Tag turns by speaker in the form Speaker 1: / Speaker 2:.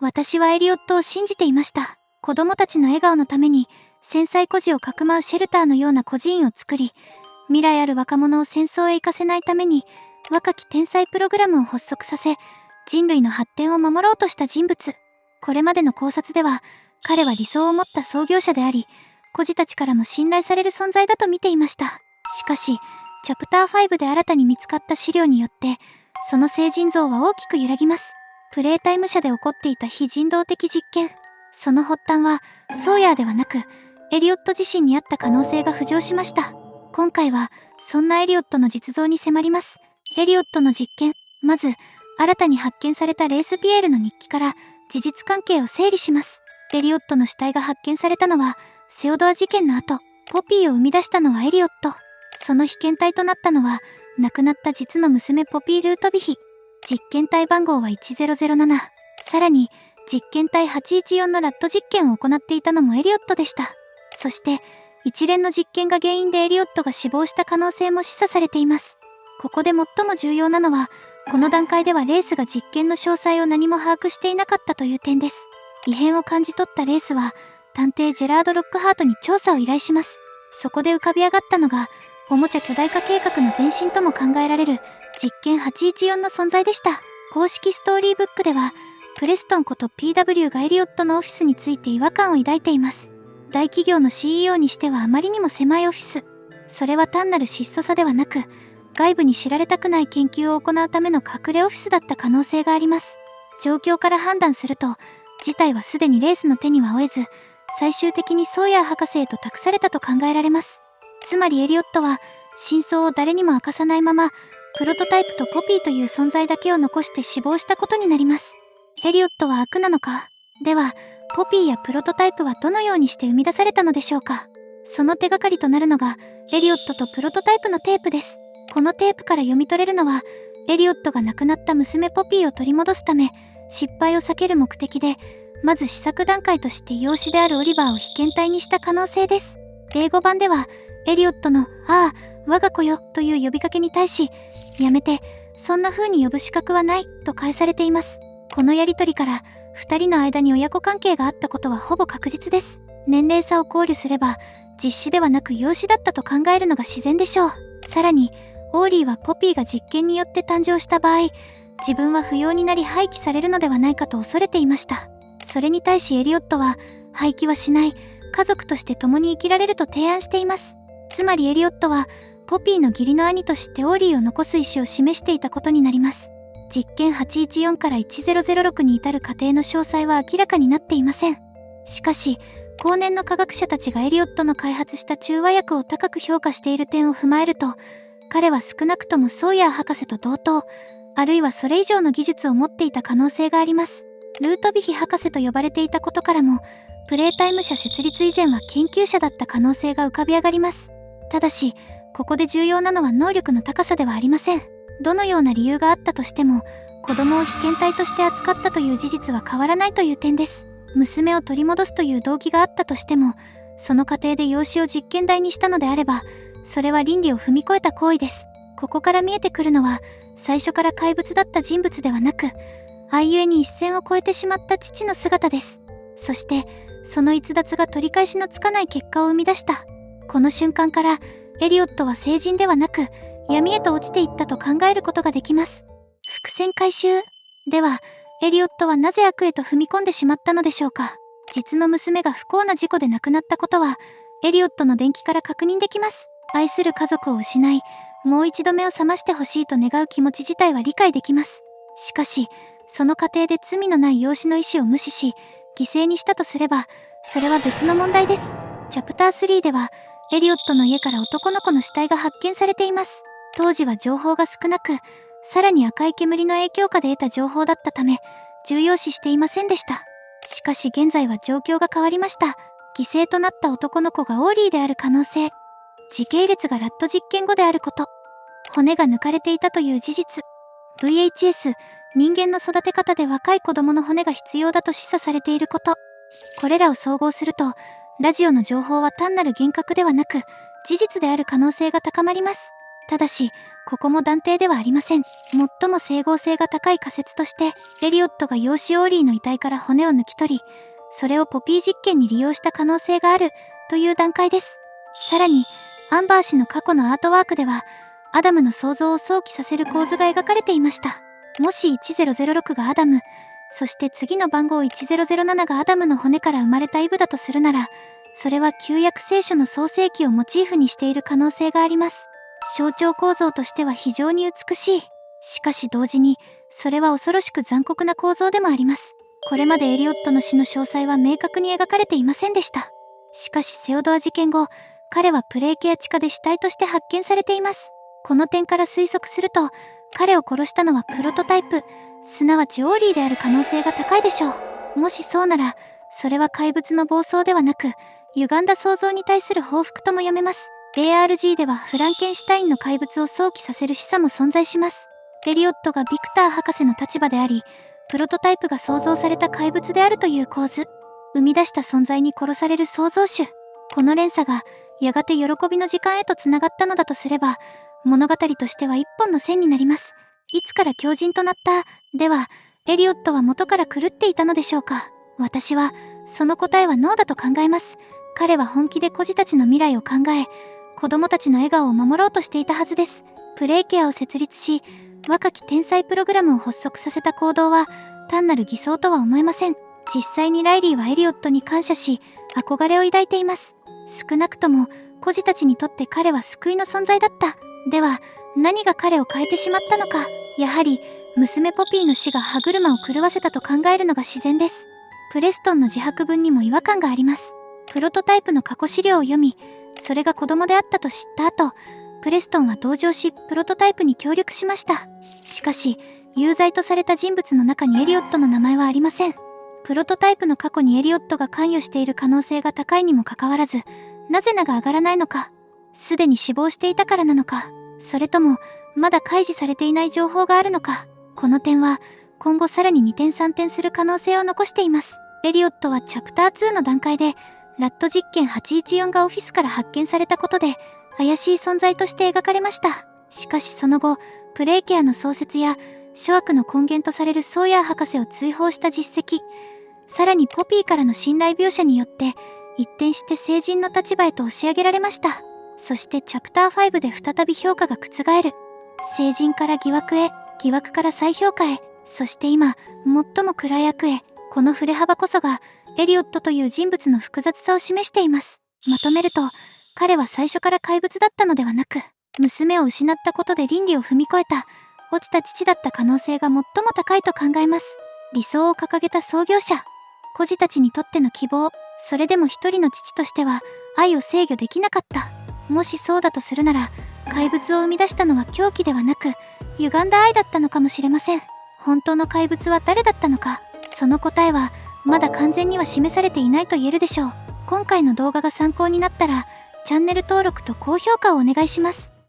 Speaker 1: 私はエリオットを信じていました。子供たちの笑顔のために、戦災孤児をかくまうシェルターのような孤児院を作り、未来ある若者を戦争へ行かせないために、若き天才プログラムを発足させ、人類の発展を守ろうとした人物。これまでの考察では、彼は理想を持った創業者であり、孤児たちからも信頼される存在だと見ていました。しかし、チャプター5で新たに見つかった資料によって、その聖人像は大きく揺らぎます。プレイタイム社で起こっていた非人道的実験。その発端は、ソーヤーではなく、エリオット自身にあった可能性が浮上しました。今回は、そんなエリオットの実像に迫ります。エリオットの実験。まず、新たに発見されたレースピエールの日記から、事実関係を整理します。エリオットの死体が発見されたのは、セオドア事件の後、ポピーを生み出したのはエリオット。その被験体となったのは、亡くなった実の娘ポピー・ルートビヒ。実験体番号は1007。さらに、実験体814のラット実験を行っていたのもエリオットでした。そして、一連の実験が原因でエリオットが死亡した可能性も示唆されています。ここで最も重要なのは、この段階ではレースが実験の詳細を何も把握していなかったという点です。異変を感じ取ったレースは、探偵ジェラード・ロックハートに調査を依頼します。そこで浮かび上がったのが、おもちゃ巨大化計画の前身とも考えられる実験814の存在でした。公式ストーリーブックでは、プレストンこと PW がエリオットのオフィスについて違和感を抱いています。大企業の CEO にしてはあまりにも狭いオフィス。それは単なる質素さではなく、外部に知られたくない研究を行うための隠れオフィスだった可能性があります。状況から判断すると、事態はすでにレースの手には負えず、最終的にソーヤー博士へと託されたと考えられます。つまりエリオットは、真相を誰にも明かさないまま、プロトタイプとポピーという存在だけを残して死亡したことになります。エリオットは悪なのか？では、ポピーやプロトタイプはどのようにして生み出されたのでしょうか？その手がかりとなるのが、エリオットとプロトタイプのテープです。このテープから読み取れるのは、エリオットが亡くなった娘ポピーを取り戻すため、失敗を避ける目的で、まず試作段階として養子であるオリバーを被験体にした可能性です。英語版では、エリオットの、ああ、我が子よという呼びかけに対し、やめて、そんな風に呼ぶ資格はない、と返されています。このやりとりから、二人の間に親子関係があったことはほぼ確実です。年齢差を考慮すれば、実子ではなく養子だったと考えるのが自然でしょう。さらに、オーリーはポピーが実験によって誕生した場合、自分は不要になり廃棄されるのではないかと恐れていました。それに対しエリオットは、廃棄はしない、家族として共に生きられると提案しています。つまりエリオットは、ポピーの義理の兄としてオーリーを残す意思を示していたことになります。実験814から1006に至る過程の詳細は明らかになっていません。しかし、後年の科学者たちがエリオットの開発した中和薬を高く評価している点を踏まえると、彼は少なくともソーヤー博士と同等、あるいはそれ以上の技術を持っていた可能性があります。ルートビヒ博士と呼ばれていたことからも、プレイタイム社設立以前は研究者だった可能性が浮かび上がります。ただし、ここで重要なのは能力の高さではありません。どのような理由があったとしても、子供を被験体として扱ったという事実は変わらないという点です。娘を取り戻すという動機があったとしても、その過程で養子を実験台にしたのであれば、それは倫理を踏み越えた行為です。ここから見えてくるのは、最初から怪物だった人物ではなく、愛ゆえに一線を越えてしまった父の姿です。そして、その逸脱が取り返しのつかない結果を生み出した。この瞬間から、エリオットは聖人ではなく、闇へと落ちていったと考えることができます。伏線回収。では、エリオットはなぜ悪へと踏み込んでしまったのでしょうか。実の娘が不幸な事故で亡くなったことは、エリオットの伝記から確認できます。愛する家族を失い、もう一度目を覚ましてほしいと願う気持ち自体は理解できます。しかし、その過程で罪のない養子の意思を無視し、犠牲にしたとすれば、それは別の問題です。チャプター3では、エリオットの家から男の子の死体が発見されています。当時は情報が少なく、さらに赤い煙の影響下で得た情報だったため、重要視していませんでした。しかし現在は状況が変わりました。犠牲となった男の子がオーリーである可能性、時系列がラット実験後であること、骨が抜かれていたという事実、VHS、人間の育て方で若い子供の骨が必要だと示唆されていること、これらを総合すると、ラジオの情報は単なる幻覚ではなく、事実である可能性が高まります。ただし、ここも断定ではありません。最も整合性が高い仮説として、エリオットが養子オーリーの遺体から骨を抜き取り、それをポピー実験に利用した可能性があるという段階です。さらに、アンバー氏の過去のアートワークでは、アダムの想像を想起させる構図が描かれていました。もし1006がアダム、そして次の番号1007がアダムの骨から生まれたイブだとするなら、それは旧約聖書の創世記をモチーフにしている可能性があります。象徴構造としては非常に美しい。しかし同時に、それは恐ろしく残酷な構造でもあります。これまでエリオットの死の詳細は明確に描かれていませんでした。しかしセオドア事件後、彼はプレーケア地下で死体として発見されています。この点から推測すると、彼を殺したのはプロトタイプ、すなわちオーリーである可能性が高いでしょう。もしそうなら、それは怪物の暴走ではなく、歪んだ想像に対する報復とも読めます。ARG ではフランケンシュタインの怪物を想起させる示唆も存在します。エリオットがビクター博士の立場であり、プロトタイプが創造された怪物であるという構図。生み出した存在に殺される創造主。この連鎖が、やがて喜びの時間へとつながったのだとすれば、物語としては一本の線になります。いつから狂人となった？では、エリオットは元から狂っていたのでしょうか？私は、その答えはノーだと考えます。彼は本気で孤児たちの未来を考え、子供たちの笑顔を守ろうとしていたはずです。プレイケアを設立し、若き天才プログラムを発足させた行動は、単なる偽装とは思えません。実際にライリーはエリオットに感謝し、憧れを抱いています。少なくとも、孤児たちにとって彼は救いの存在だった。では、何が彼を変えてしまったのか。やはり、娘ポピーの死が歯車を狂わせたと考えるのが自然です。プレストンの自白文にも違和感があります。プロトタイプの過去資料を読み、それが子供であったと知った後、プレストンは同情し、プロトタイプに協力しました。しかし、有罪とされた人物の中にエリオットの名前はありません。プロトタイプの過去にエリオットが関与している可能性が高いにもかかわらず、なぜ名が上がらないのか。すでに死亡していたからなのか。それとも、まだ開示されていない情報があるのか。この点は、今後さらに2点3点する可能性を残しています。エリオットはチャプター2の段階で、ラット実験814がオフィスから発見されたことで、怪しい存在として描かれました。しかしその後、プレイケアの創設や、諸悪の根源とされるソーヤー博士を追放した実績、さらにポピーからの信頼描写によって、一転して聖人の立場へと押し上げられました。そしてチャプター5で再び評価が覆る。聖人から疑惑へ、疑惑から再評価へ、そして今、最も暗い悪へ、この振れ幅こそが、エリオットという人物の複雑さを示しています。まとめると、彼は最初から怪物だったのではなく、娘を失ったことで倫理を踏み越えた、落ちた父だった可能性が最も高いと考えます。理想を掲げた創業者、孤児たちにとっての希望、それでも一人の父としては、愛を制御できなかった。もしそうだとするなら、怪物を生み出したのは狂気ではなく、歪んだ愛だったのかもしれません。本当の怪物は誰だったのか、その答えは、まだ完全には示されていないと言えるでしょう。今回の動画が参考になったら、チャンネル登録と高評価をお願いします。